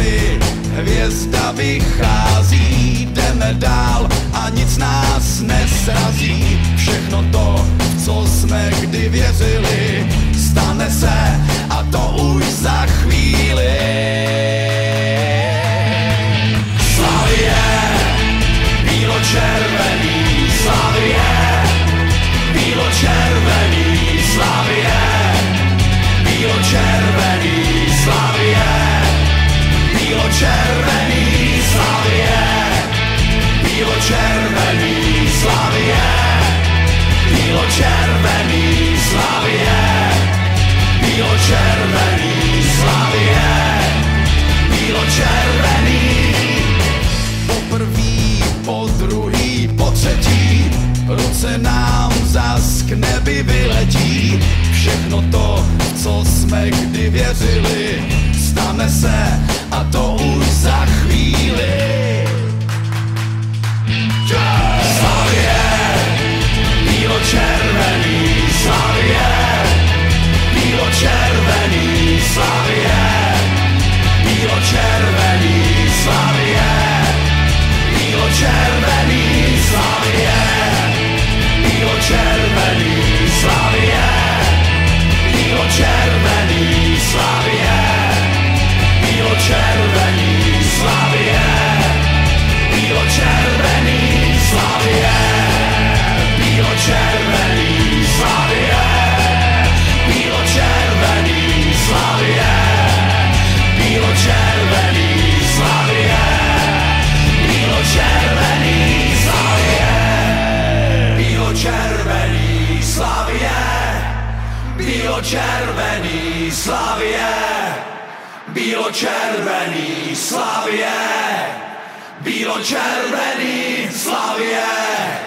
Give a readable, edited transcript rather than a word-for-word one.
věřili, hvězda vychází, jdeme dál a nic nás nesrazí. Všechno to, v co jsme kdy věřili, stane se a to už za chvíli. Slavie, bílo-červený, Slavie, bílo-červený, Slavie, bílo-červený, Slavie, bílo-červený, Slavie, bílo-červený, Slavie, bílo-červený, Slavie, bílo-červený, Slavie, bílo-červený. Poprvý, po druhý, po třetí, ruce nám zas k nebi vyletí. Všechno to, v co jsme kdy věřili, stane se a to už za chvíli. Slavie, bílo-červený, Slavie, bílo-červený, Slavie, bílo-červený, Slavie, bílo-červený, Slavie, bílo-červený, Slavie, bílo-červený, Slavie, bílo-červený, Slavie, bílo-červený, Slavie, bílo-červený, Slavie, bílo-červený, Slavie, bílo-červený, Slavie, bílo-červený, Slavie, bílo-červený, Slavie, bílo-červený, Slavie, bílo-červený, Slavie, bílo-červený, Slavie.